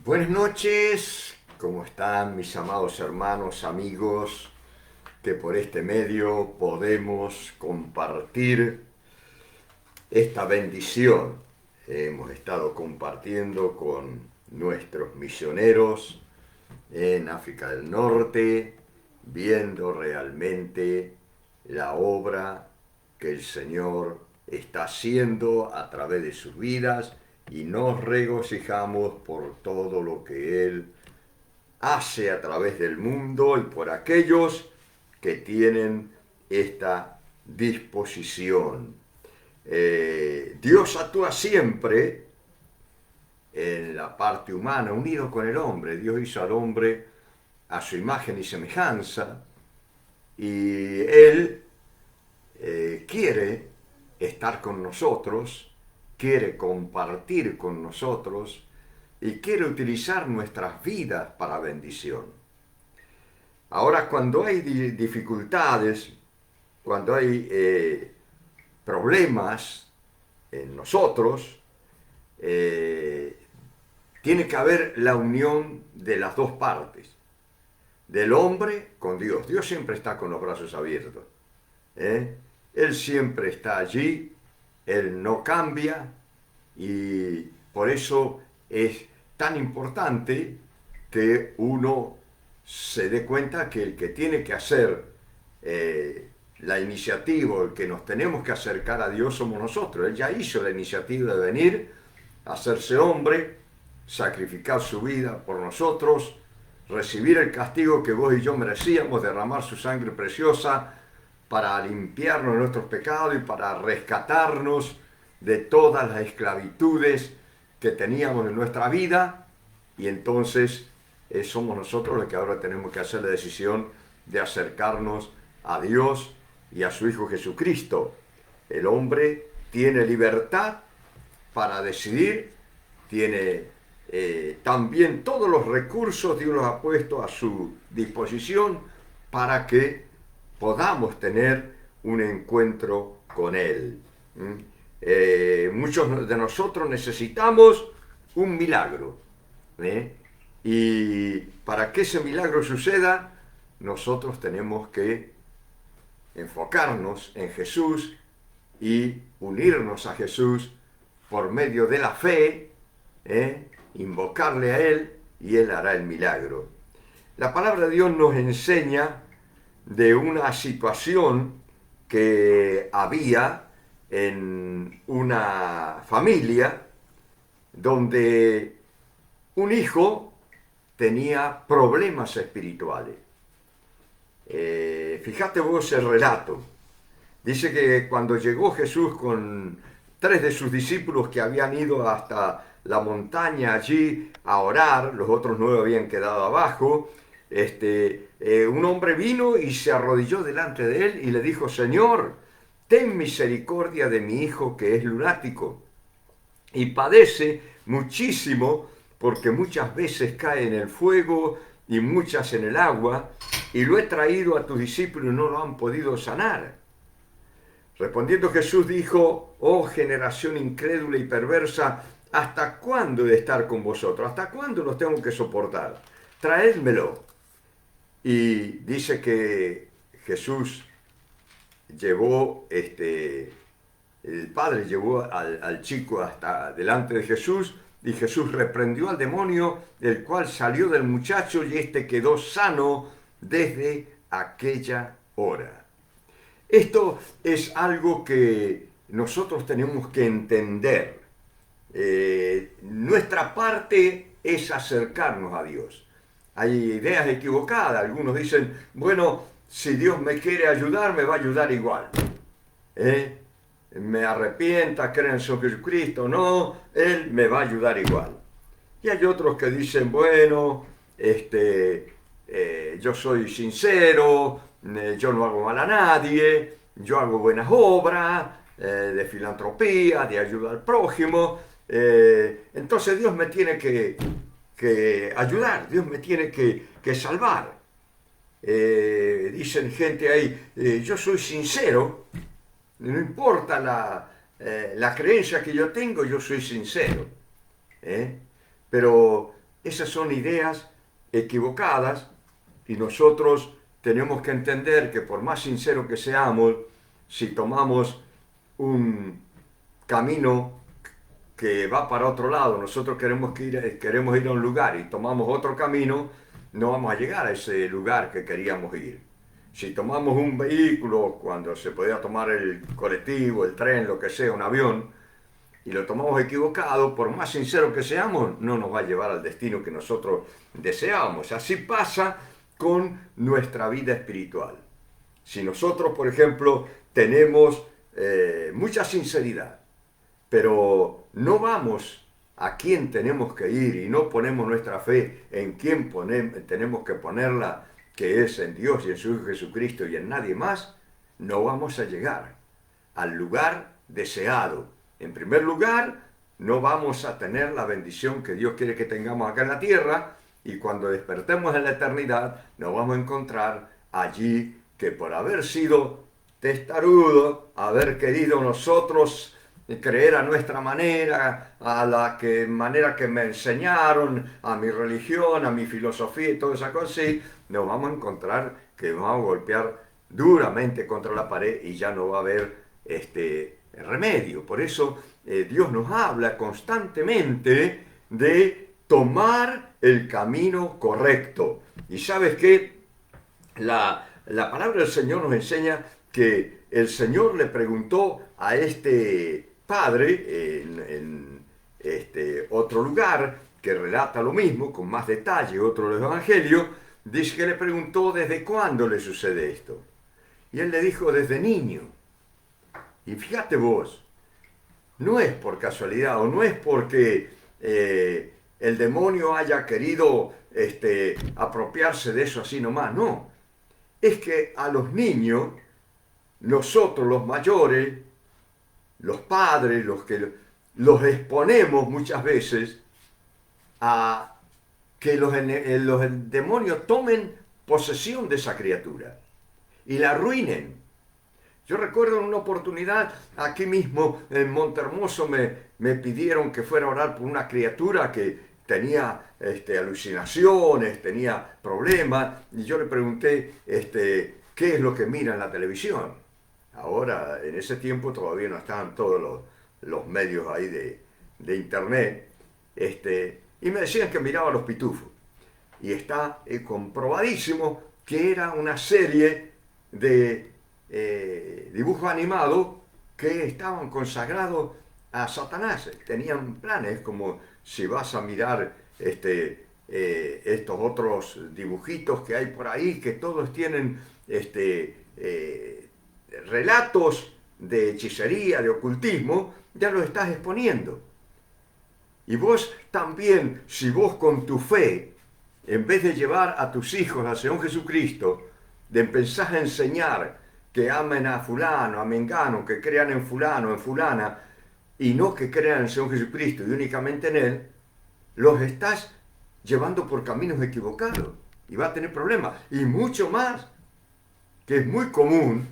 Buenas noches, ¿cómo están mis amados hermanos, amigos, que por este medio podemos compartir esta bendición? Hemos estado compartiendo con nuestros misioneros en África del Norte, viendo realmente la obra que el Señor está haciendo a través de sus vidas y nos regocijamos por todo lo que Él hace a través del mundo y por aquellos que tienen esta disposición. Dios actúa siempre en la parte humana, unido con el hombre. Dios hizo al hombre a su imagen y semejanza y Él quiere estar con nosotros, quiere compartir con nosotros y quiere utilizar nuestras vidas para bendición. Ahora, cuando hay dificultades, cuando hay problemas en nosotros, tiene que haber la unión de las dos partes, del hombre con Dios. Dios siempre está con los brazos abiertos. Él siempre está allí, Él no cambia y por eso es tan importante que uno se dé cuenta que el que tiene que hacer la iniciativa, el que nos tenemos que acercar a Dios somos nosotros. Él ya hizo la iniciativa de venir, hacerse hombre, sacrificar su vida por nosotros, recibir el castigo que vos y yo merecíamos, derramar su sangre preciosa para limpiarnos de nuestros pecados y para rescatarnos de todas las esclavitudes que teníamos en nuestra vida. Y entonces somos nosotros los que ahora tenemos que hacer la decisión de acercarnos a Dios y a su Hijo Jesucristo. El hombre tiene libertad para decidir, tiene también todos los recursos Dios los ha puesto a su disposición para que podamos tener un encuentro con Él. Muchos de nosotros necesitamos un milagro. Y para que ese milagro suceda, nosotros tenemos que enfocarnos en Jesús y unirnos a Jesús por medio de la fe, invocarle a Él y Él hará el milagro. La palabra de Dios nos enseña de una situación que había en una familia donde un hijo tenía problemas espirituales. Fíjate vos el relato. Dice que cuando llegó Jesús con 3 de sus discípulos que habían ido hasta la montaña allí a orar, los otros 9 habían quedado abajo, un hombre vino y se arrodilló delante de él y le dijo: Señor, ten misericordia de mi hijo que es lunático y padece muchísimo porque muchas veces cae en el fuego y muchas en el agua, y lo he traído a tus discípulos y no lo han podido sanar. Respondiendo Jesús dijo: oh generación incrédula y perversa, ¿hasta cuándo he de estar con vosotros? ¿Hasta cuándo los tengo que soportar? Traédmelo. Y dice que Jesús llevó, el padre llevó al chico hasta delante de Jesús, y Jesús reprendió al demonio, el cual salió del muchacho y éste quedó sano desde aquella hora. Esto es algo que nosotros tenemos que entender. Nuestra parte es acercarnos a Dios. Hay ideas equivocadas. Algunos dicen: bueno, si Dios me quiere ayudar, me va a ayudar igual. Me arrepienta, creo en Jesucristo, no, Él me va a ayudar igual. Y hay otros que dicen: bueno, yo soy sincero, yo no hago mal a nadie, yo hago buenas obras, de filantropía, de ayuda al prójimo, entonces Dios me tiene que ayudar, Dios me tiene que salvar. Dicen gente ahí: yo soy sincero, no importa la creencia que yo tengo, yo soy sincero. Pero Esas son ideas equivocadas y nosotros tenemos que entender que por más sincero que seamos, si tomamos un camino que va para otro lado, nosotros queremos ir a un lugar y tomamos otro camino, no vamos a llegar a ese lugar que queríamos ir. Si tomamos un vehículo, cuando se podía tomar el colectivo, el tren, lo que sea, un avión, y lo tomamos equivocado, por más sincero que seamos, no nos va a llevar al destino que nosotros deseamos. Así pasa con nuestra vida espiritual. Si nosotros, por ejemplo, tenemos mucha sinceridad, pero no vamos a quién tenemos que ir y no ponemos nuestra fe en quién tenemos que ponerla, que es en Dios y en su Hijo Jesucristo y en nadie más, no vamos a llegar al lugar deseado. En primer lugar, no vamos a tener la bendición que Dios quiere que tengamos acá en la tierra, y cuando despertemos en la eternidad nos vamos a encontrar allí que por haber sido testarudo, haber querido nosotros creer a nuestra manera, manera que me enseñaron, a mi religión, a mi filosofía y todo esa cosa, sí, nos vamos a encontrar que vamos a golpear duramente contra la pared y ya no va a haber remedio. Por eso Dios nos habla constantemente de tomar el camino correcto. Y sabes que la palabra del Señor nos enseña que el Señor le preguntó a este padre en otro lugar que relata lo mismo, con más detalle, otro de los evangelios, dice que le preguntó desde cuándo le sucede esto. Y él le dijo desde niño. Y fíjate vos, no es por casualidad o no es porque el demonio haya querido apropiarse de eso así nomás, no. Es que a los niños, nosotros los mayores, los padres, los exponemos muchas veces a que los demonios tomen posesión de esa criatura y la arruinen. Yo recuerdo en una oportunidad, aquí mismo en Montehermoso, me pidieron que fuera a orar por una criatura que tenía alucinaciones, tenía problemas, y yo le pregunté qué es lo que mira en la televisión. Ahora, en ese tiempo todavía no estaban todos los medios ahí de internet, y me decían que miraba Los Pitufos. Y está comprobadísimo que era una serie de dibujos animados que estaban consagrados a Satanás. Tenían planes, como si vas a mirar estos otros dibujitos que hay por ahí, que todos tienen relatos de hechicería, de ocultismo, ya lo estás exponiendo. Y vos también, si vos con tu fe, en vez de llevar a tus hijos al Señor Jesucristo, de empezar a enseñar que amen a fulano, a mengano, que crean en fulano, en fulana, y no que crean en el Señor Jesucristo y únicamente en Él, los estás llevando por caminos equivocados y va a tener problemas. Y mucho más, que es muy común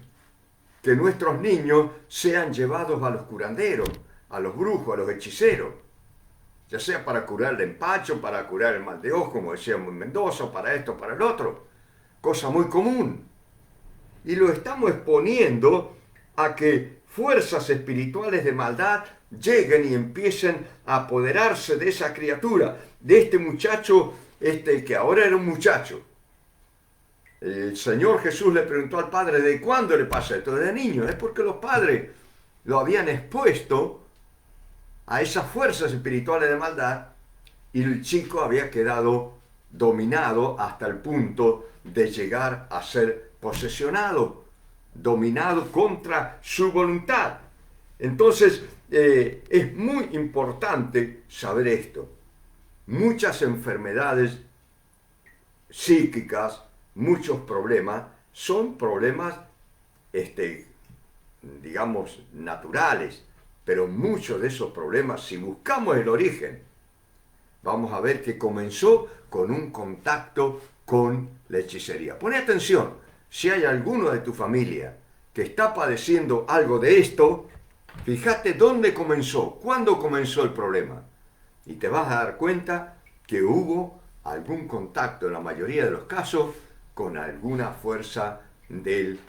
que nuestros niños sean llevados a los curanderos, a los brujos, a los hechiceros, ya sea para curar el empacho, para curar el mal de ojo, como decíamos en Mendoza, para esto, para el otro, cosa muy común. Y lo estamos exponiendo a que fuerzas espirituales de maldad lleguen y empiecen a apoderarse de esa criatura, de este muchacho, que ahora era un muchacho. El Señor Jesús le preguntó al padre de cuándo le pasa esto, desde niño. Es porque los padres lo habían expuesto a esas fuerzas espirituales de maldad y el chico había quedado dominado hasta el punto de llegar a ser posesionado, dominado contra su voluntad. Entonces, es muy importante saber esto. Muchas enfermedades psíquicas, muchos problemas, son problemas, digamos, naturales, pero muchos de esos problemas, si buscamos el origen, vamos a ver que comenzó con un contacto con la hechicería. Pone atención, si hay alguno de tu familia que está padeciendo algo de esto, fíjate dónde comenzó, cuándo comenzó el problema. Y te vas a dar cuenta que hubo algún contacto, en la mayoría de los casos, con alguna fuerza del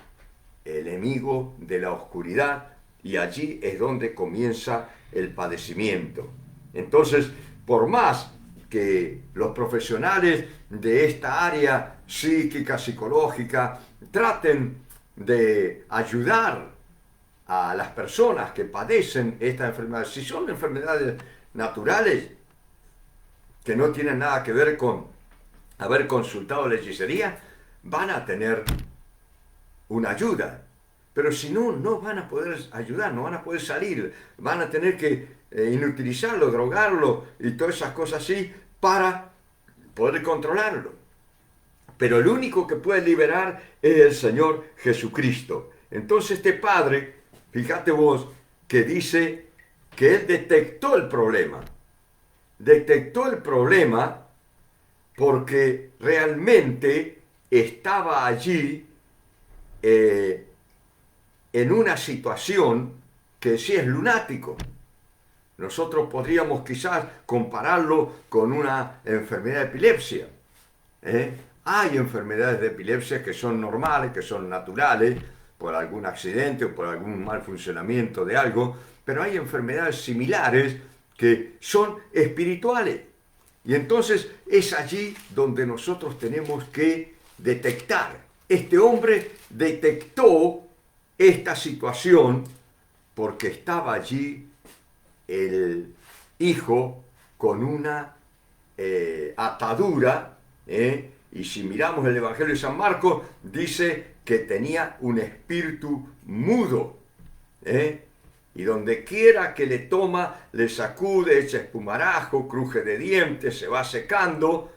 enemigo de la oscuridad, y allí es donde comienza el padecimiento. Entonces, por más que los profesionales de esta área psíquica, psicológica, traten de ayudar a las personas que padecen esta enfermedad, si son enfermedades naturales que no tienen nada que ver con haber consultado la hechicería, van a tener una ayuda. Pero si no, no van a poder ayudar, no van a poder salir, van a tener que inutilizarlo, drogarlo y todas esas cosas así para poder controlarlo. Pero el único que puede liberar es el Señor Jesucristo. Entonces este padre, fíjate vos, que dice que él detectó el problema. Detectó el problema porque realmente estaba allí en una situación que sí es lunático. Nosotros podríamos quizás compararlo con una enfermedad de epilepsia. Hay enfermedades de epilepsia que son normales, que son naturales, por algún accidente o por algún mal funcionamiento de algo, pero hay enfermedades similares que son espirituales. Y entonces es allí donde nosotros tenemos que detectar. Este hombre detectó esta situación porque estaba allí el hijo con una atadura, y si miramos el Evangelio de San Marcos, dice que tenía un espíritu mudo, y donde quiera que le toma, le sacude, echa espumarajo, cruje de dientes, se va secando,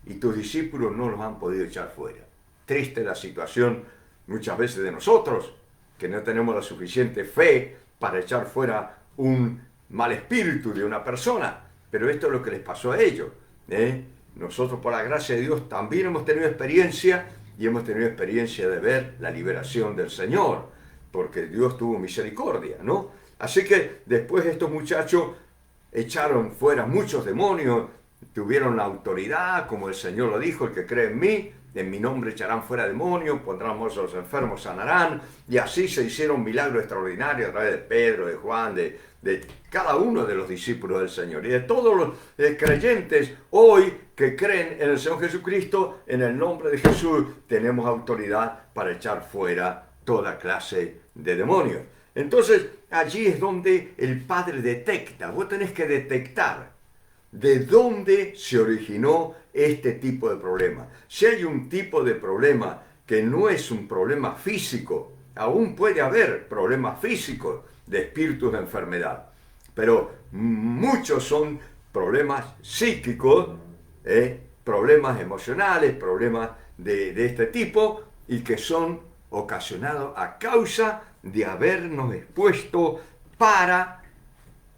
y tus discípulos no los han podido echar fuera. Triste la situación muchas veces de nosotros, que no tenemos la suficiente fe para echar fuera un mal espíritu de una persona, pero esto es lo que les pasó a ellos. Nosotros, por la gracia de Dios, también hemos tenido experiencia, y hemos tenido experiencia de ver la liberación del Señor, porque Dios tuvo misericordia, ¿no? Así que después estos muchachos echaron fuera muchos demonios, tuvieron la autoridad, como el Señor lo dijo: el que cree en mi nombre echarán fuera demonios, pondrán a los enfermos, sanarán, y así se hicieron milagros extraordinarios a través de Pedro, de Juan, de cada uno de los discípulos del Señor, y de todos los creyentes hoy que creen en el Señor Jesucristo. En el nombre de Jesús tenemos autoridad para echar fuera toda clase de demonios. Entonces allí es donde el Padre detecta. Vos tenés que detectar de dónde se originó este tipo de problema. Si hay un tipo de problema que no es un problema físico, aún puede haber problemas físicos de espíritus de enfermedad, pero muchos son problemas psíquicos, problemas emocionales, problemas de este tipo, y que son ocasionados a causa de habernos expuesto para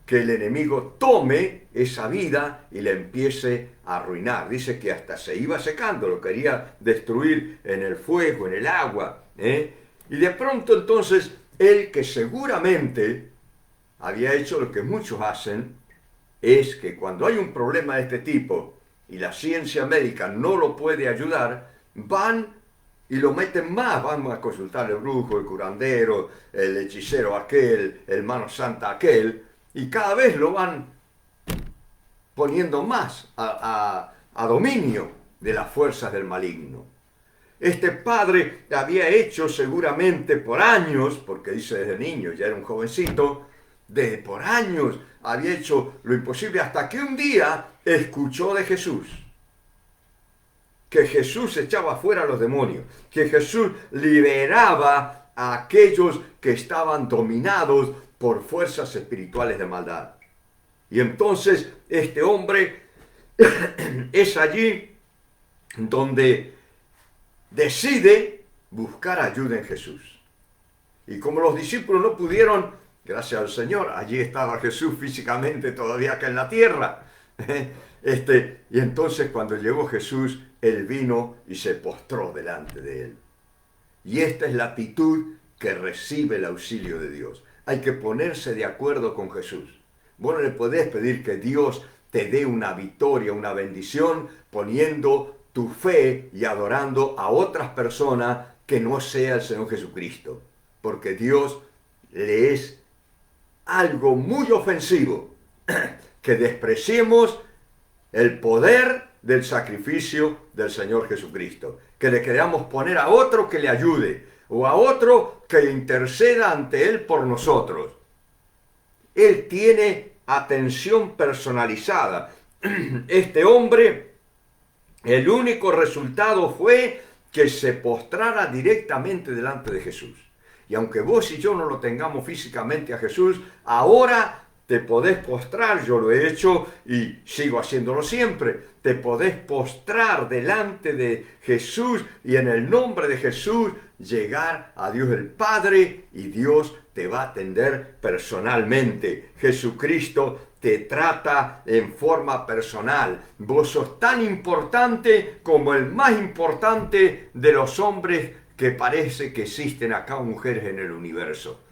que el enemigo tome esa vida y la empiece a arruinar. Dice que hasta se iba secando, lo quería destruir en el fuego, en el agua. Y de pronto entonces, él, que seguramente había hecho lo que muchos hacen, es que cuando hay un problema de este tipo y la ciencia médica no lo puede ayudar, van y lo meten más, van a consultar el brujo, el curandero, el hechicero aquel, el mano santa aquel, y cada vez lo van poniendo más a dominio de las fuerzas del maligno. Este padre había hecho seguramente por años, porque dice desde niño, ya era un jovencito, desde por años había hecho lo imposible, hasta que un día escuchó de Jesús, que Jesús echaba fuera a los demonios, que Jesús liberaba a aquellos que estaban dominados por fuerzas espirituales de maldad. Y entonces este hombre es allí donde decide buscar ayuda en Jesús. Y como los discípulos no pudieron, gracias al Señor, allí estaba Jesús físicamente todavía acá en la tierra. Y entonces cuando llegó Jesús, él vino y se postró delante de él. Y esta es la actitud que recibe el auxilio de Dios. Hay que ponerse de acuerdo con Jesús. Vos no le podés pedir que Dios te dé una victoria, una bendición, poniendo tu fe y adorando a otras personas que no sea el Señor Jesucristo. Porque Dios le es algo muy ofensivo que despreciemos el poder del sacrificio del Señor Jesucristo. Que le queramos poner a otro que le ayude o a otro que interceda ante Él por nosotros. Él tiene atención personalizada. Este hombre, el único resultado fue que se postrara directamente delante de Jesús. Y aunque vos y yo no lo tengamos físicamente a Jesús, ahora te podés postrar, yo lo he hecho y sigo haciéndolo siempre. Te podés postrar delante de Jesús y en el nombre de Jesús llegar a Dios el Padre y Dios te va a atender personalmente. Jesucristo te trata en forma personal. Vos sos tan importante como el más importante de los hombres que parece que existen acá, mujeres en el universo.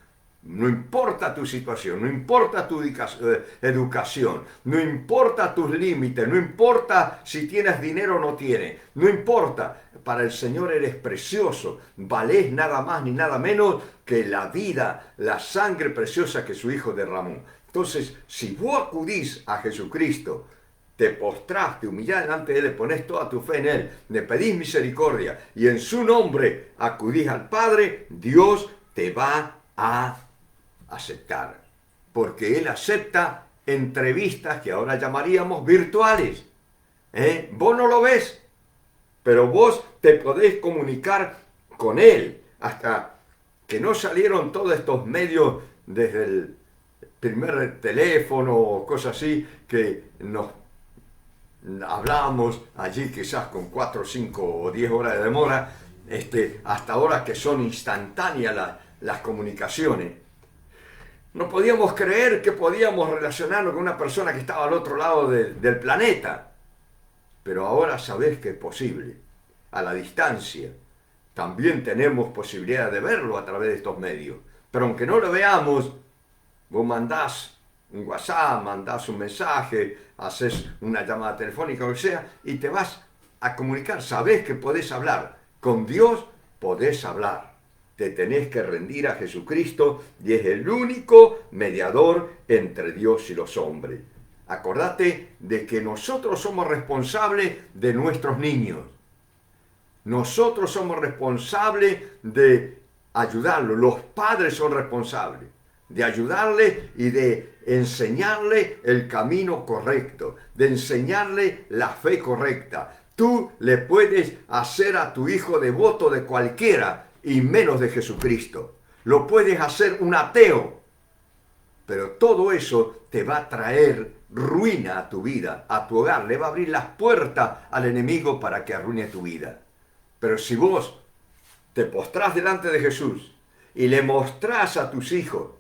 No importa tu situación, no importa tu educación, no importa tus límites, no importa si tienes dinero o no tienes, no importa. Para el Señor eres precioso, valés nada más ni nada menos que la vida, la sangre preciosa que su Hijo derramó. Entonces, si vos acudís a Jesucristo, te postrás, te humillás delante de Él, le ponés toda tu fe en Él, le pedís misericordia y en su nombre acudís al Padre, Dios te va a aceptar, porque Él acepta entrevistas que ahora llamaríamos virtuales. Vos no lo ves, pero vos te podés comunicar con Él. Hasta que no salieron todos estos medios desde el primer teléfono o cosas así, que nos hablábamos allí quizás con 4, 5 o 10 horas de demora, hasta ahora que son instantáneas las comunicaciones. No podíamos creer que podíamos relacionarnos con una persona que estaba al otro lado del planeta. Pero ahora sabés que es posible. A la distancia. También tenemos posibilidad de verlo a través de estos medios. Pero aunque no lo veamos, vos mandás un WhatsApp, mandás un mensaje, haces una llamada telefónica o lo que sea, y te vas a comunicar. Sabés que podés hablar. Con Dios podés hablar. Te tenés que rendir a Jesucristo y es el único mediador entre Dios y los hombres. Acordate de que nosotros somos responsables de nuestros niños. Nosotros somos responsables de ayudarlos. Los padres son responsables de ayudarle y de enseñarle el camino correcto, de enseñarle la fe correcta. Tú le puedes hacer a tu hijo devoto de cualquiera y menos de Jesucristo. Lo puedes hacer un ateo, pero todo eso te va a traer ruina a tu vida, a tu hogar. Le va a abrir las puertas al enemigo para que arruine tu vida. Pero si vos te postrás delante de Jesús y le mostrás a tus hijos,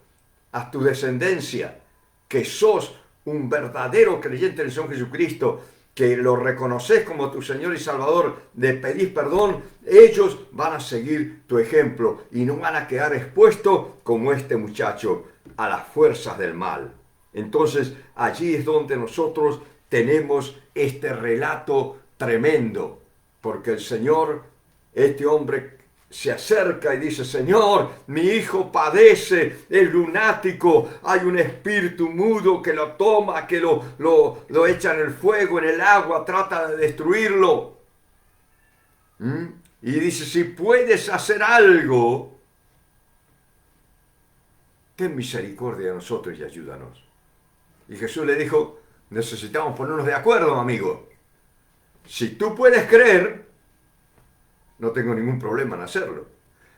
a tu descendencia, que sos un verdadero creyente del Señor Jesucristo, que lo reconoces como tu Señor y Salvador, le pedís perdón, ellos van a seguir tu ejemplo y no van a quedar expuestos como este muchacho a las fuerzas del mal. Entonces allí es donde nosotros tenemos este relato tremendo, porque el Señor, este hombre se acerca y dice: Señor, mi hijo padece, es lunático, hay un espíritu mudo que lo toma, que lo echa en el fuego, en el agua, trata de destruirlo. Y dice: si puedes hacer algo, ten misericordia de nosotros y ayúdanos. Y Jesús le dijo: necesitamos ponernos de acuerdo, amigo. Si tú puedes creer, no tengo ningún problema en hacerlo.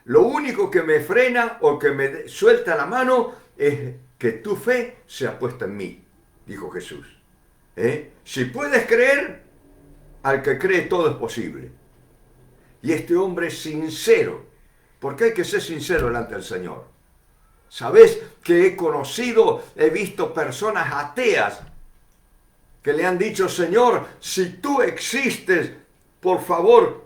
Lo único que me frena o que me suelta la mano es que tu fe sea puesta en mí, dijo Jesús. Si puedes creer, al que cree todo es posible. Y este hombre es sincero, porque hay que ser sincero delante del Señor. ¿Sabes que he visto personas ateas que le han dicho: Señor, si tú existes, por favor,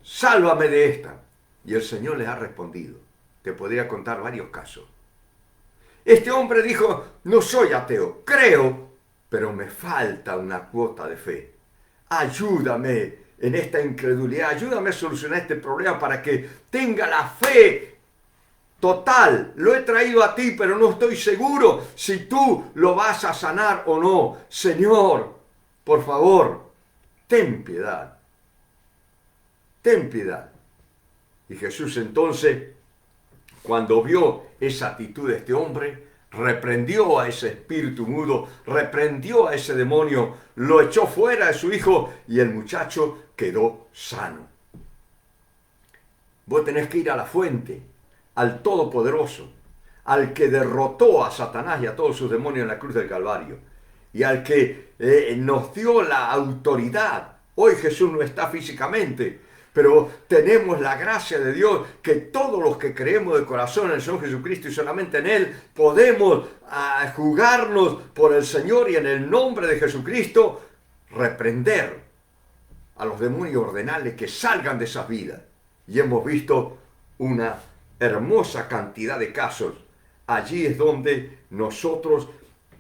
sálvame de esta? Y el Señor les ha respondido. Te podría contar varios casos. Este hombre dijo: no soy ateo, creo pero me falta una cuota de fe. Ayúdame en esta incredulidad, ayúdame a solucionar este problema para que tenga la fe total. Lo he traído a ti, pero no estoy seguro si tú lo vas a sanar o no. Señor, por favor, ten piedad. Ten piedad. Y Jesús entonces, cuando vio esa actitud de este hombre, reprendió a ese espíritu mudo, reprendió a ese demonio, lo echó fuera de su hijo y el muchacho quedó sano. Vos tenés que ir a la fuente, al Todopoderoso, al que derrotó a Satanás y a todos sus demonios en la cruz del Calvario, y al que nos dio la autoridad. Hoy Jesús no está físicamente, pero tenemos la gracia de Dios que todos los que creemos de corazón en el Señor Jesucristo y solamente en Él podemos jugarnos por el Señor y en el nombre de Jesucristo reprender a los demonios, ordenarles que salgan de esas vidas. Y hemos visto una hermosa cantidad de casos. Allí es donde nosotros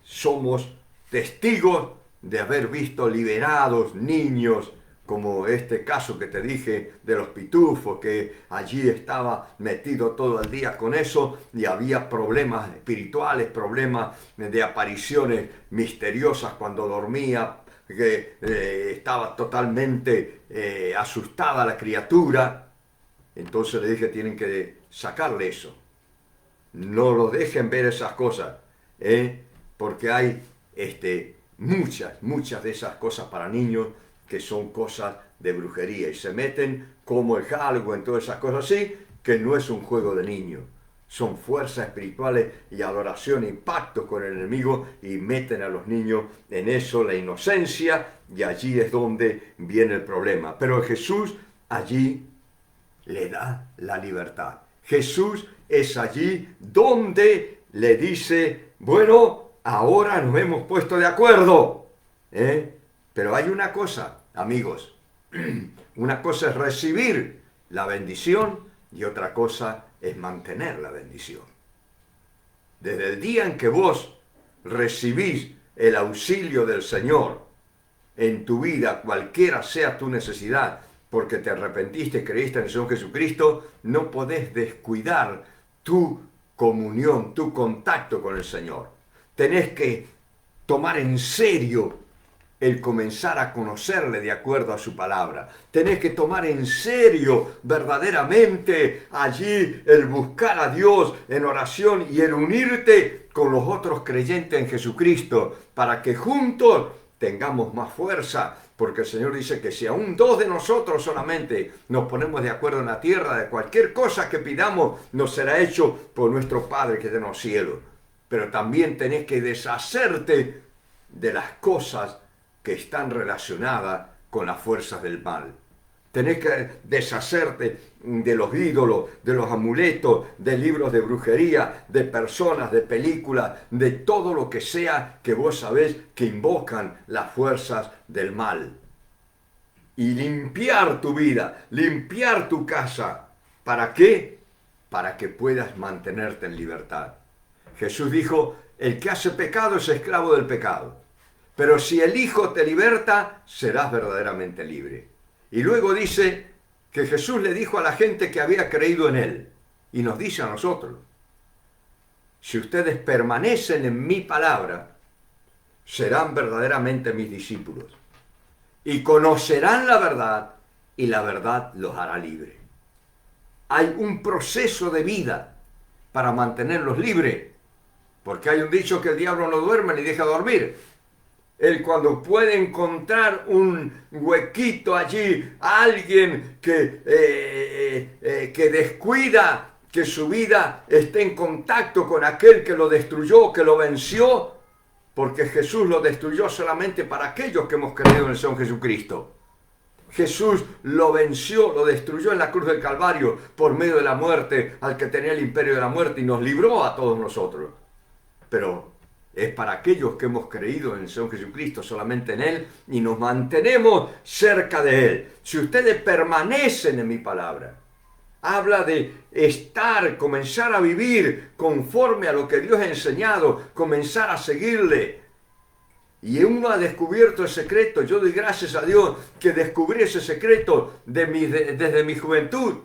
somos testigos de haber visto liberados niños, como este caso que te dije de los pitufos, que allí estaba metido todo el día con eso y había problemas espirituales, problemas de apariciones misteriosas cuando dormía, que estaba totalmente asustada la criatura. Entonces le dije, tienen que sacarle eso. No lo dejen ver esas cosas, porque hay muchas de esas cosas para niños que son cosas de brujería y se meten como el Halloween, en todas esas cosas así, que no es un juego de niños. Son fuerzas espirituales y adoración y pactos con el enemigo y meten a los niños en eso, la inocencia, y allí es donde viene el problema. Pero Jesús allí le da la libertad. Jesús es allí donde le dice, bueno, ahora nos hemos puesto de acuerdo, pero hay una cosa, amigos, una cosa es recibir la bendición y otra cosa es mantener la bendición. Desde el día en que vos recibís el auxilio del Señor en tu vida, cualquiera sea tu necesidad, porque te arrepentiste, creíste en el Señor Jesucristo, no podés descuidar tu comunión, tu contacto con el Señor. Tenés que tomar en serio el comenzar a conocerle de acuerdo a su palabra. Tenés que tomar en serio verdaderamente allí el buscar a Dios en oración y el unirte con los otros creyentes en Jesucristo para que juntos tengamos más fuerza, porque el Señor dice que si aún dos de nosotros solamente nos ponemos de acuerdo en la tierra, de cualquier cosa que pidamos nos será hecho por nuestro Padre que está en los cielos. Pero también tenés que deshacerte de las cosas que están relacionadas con las fuerzas del mal. Tenés que deshacerte de los ídolos, de los amuletos, de libros de brujería, de personas, de películas, de todo lo que sea que vos sabés que invocan las fuerzas del mal. Y limpiar tu vida, limpiar tu casa. ¿Para qué? Para que puedas mantenerte en libertad. Jesús dijo, el que hace pecado es esclavo del pecado. Pero si el Hijo te liberta, serás verdaderamente libre. Y luego dice que Jesús le dijo a la gente que había creído en Él, y nos dice a nosotros, si ustedes permanecen en mi palabra, serán verdaderamente mis discípulos, y conocerán la verdad, y la verdad los hará libres. Hay un proceso de vida para mantenerlos libres, porque hay un dicho que el diablo no duerme ni deja dormir. Él cuando puede encontrar un huequito allí, alguien que descuida que su vida esté en contacto con aquel que lo destruyó, que lo venció, porque Jesús lo destruyó solamente para aquellos que hemos creído en el Señor Jesucristo. Jesús lo venció, lo destruyó en la cruz del Calvario por medio de la muerte al que tenía el imperio de la muerte y nos libró a todos nosotros. Pero es para aquellos que hemos creído en el Señor Jesucristo, solamente en Él, y nos mantenemos cerca de Él. Si ustedes permanecen en mi palabra, habla de estar, comenzar a vivir conforme a lo que Dios ha enseñado, comenzar a seguirle. Y uno ha descubierto el secreto. Yo doy gracias a Dios que descubrí ese secreto desde mi juventud.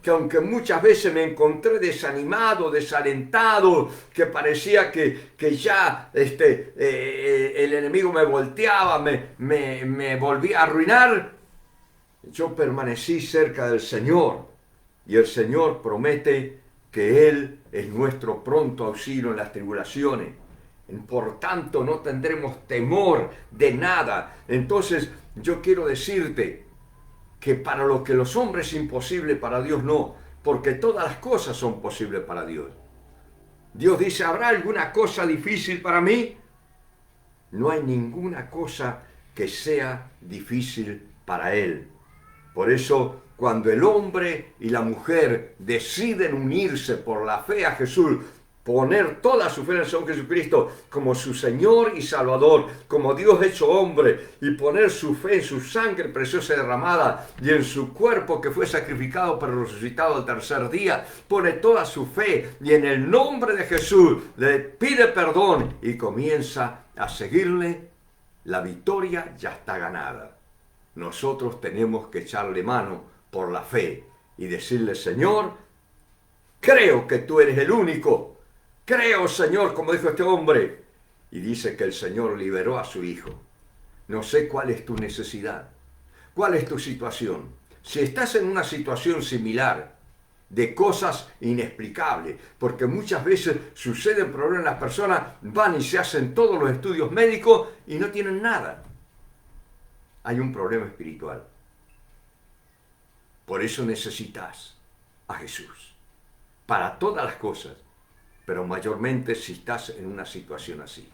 Que aunque muchas veces me encontré desanimado, desalentado, que parecía que ya el enemigo me volteaba, me volvía a arruinar, yo permanecí cerca del Señor. Y el Señor promete que Él es nuestro pronto auxilio en las tribulaciones. Por tanto, no tendremos temor de nada. Entonces, yo quiero decirte que para lo que los hombres es imposible, para Dios no, porque todas las cosas son posibles para Dios. Dios dice, ¿habrá alguna cosa difícil para mí? No hay ninguna cosa que sea difícil para Él. Por eso, cuando el hombre y la mujer deciden unirse por la fe a Jesús, poner toda su fe en el Señor Jesucristo como su Señor y Salvador, como Dios hecho hombre, y poner su fe en su sangre preciosa derramada y en su cuerpo que fue sacrificado pero resucitado al tercer día, pone toda su fe y en el nombre de Jesús le pide perdón y comienza a seguirle, la victoria ya está ganada. Nosotros tenemos que echarle mano por la fe y decirle, Señor, creo que tú eres el único. Creo, Señor, como dijo este hombre. Y dice que el Señor liberó a su hijo. No sé cuál es tu necesidad, cuál es tu situación. Si estás en una situación similar, de cosas inexplicables, porque muchas veces suceden problemas, las personas van y se hacen todos los estudios médicos y no tienen nada. Hay un problema espiritual. Por eso necesitas a Jesús. Para todas las cosas. Pero mayormente si estás en una situación así.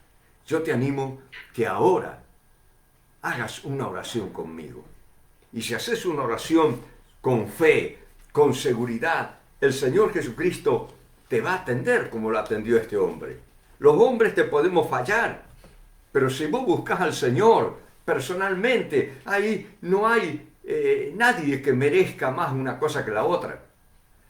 Yo te animo que ahora hagas una oración conmigo. Y si haces una oración con fe, con seguridad, el Señor Jesucristo te va a atender como lo atendió este hombre. Los hombres te podemos fallar, pero si vos buscas al Señor personalmente, ahí no hay nadie que merezca más una cosa que la otra.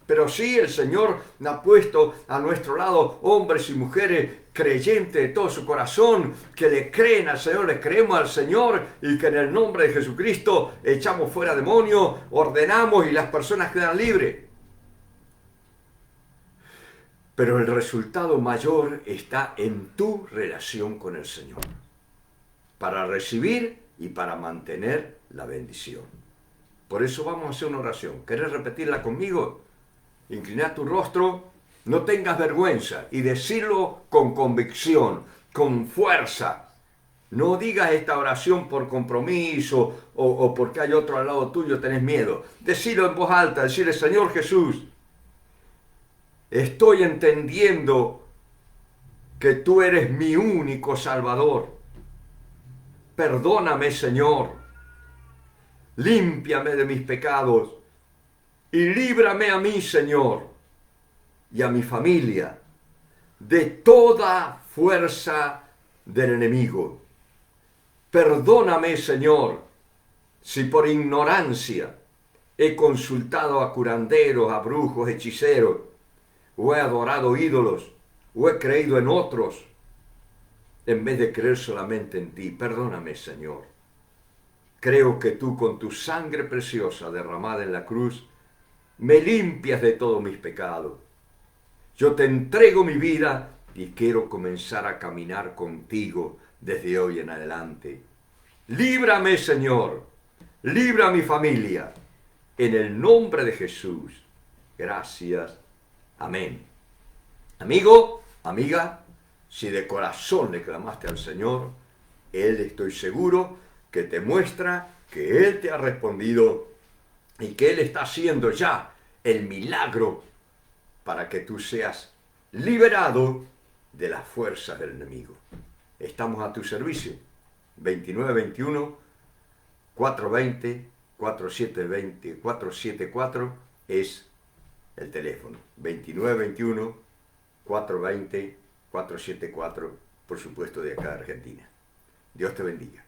Pero sí, el Señor ha puesto a nuestro lado hombres y mujeres creyentes de todo su corazón, que le creen al Señor, le creemos al Señor y que en el nombre de Jesucristo echamos fuera demonios, ordenamos y las personas quedan libres. Pero el resultado mayor está en tu relación con el Señor, para recibir y para mantener la bendición. Por eso vamos a hacer una oración. ¿Querés repetirla conmigo? Inclina tu rostro, no tengas vergüenza y decirlo con convicción, con fuerza. No digas esta oración por compromiso o porque hay otro al lado tuyo, tenés miedo. Decilo en voz alta, decirle, Señor Jesús, estoy entendiendo que tú eres mi único Salvador. Perdóname, Señor. Límpiame de mis pecados. Y líbrame a mí, Señor, y a mi familia, de toda fuerza del enemigo. Perdóname, Señor, si por ignorancia he consultado a curanderos, a brujos, hechiceros, o he adorado ídolos, o he creído en otros, en vez de creer solamente en ti. Perdóname, Señor. Creo que tú con tu sangre preciosa derramada en la cruz, me limpias de todos mis pecados. Yo te entrego mi vida y quiero comenzar a caminar contigo desde hoy en adelante. Líbrame, Señor. Libra a mi familia. En el nombre de Jesús. Gracias. Amén. Amigo, amiga, si de corazón le clamaste al Señor, Él, estoy seguro, que te muestra que Él te ha respondido y que Él está haciendo ya el milagro para que tú seas liberado de las fuerzas del enemigo. Estamos a tu servicio. 2921 420 4720 474 es el teléfono. 2921 420 474, por supuesto, de acá de Argentina. Dios te bendiga.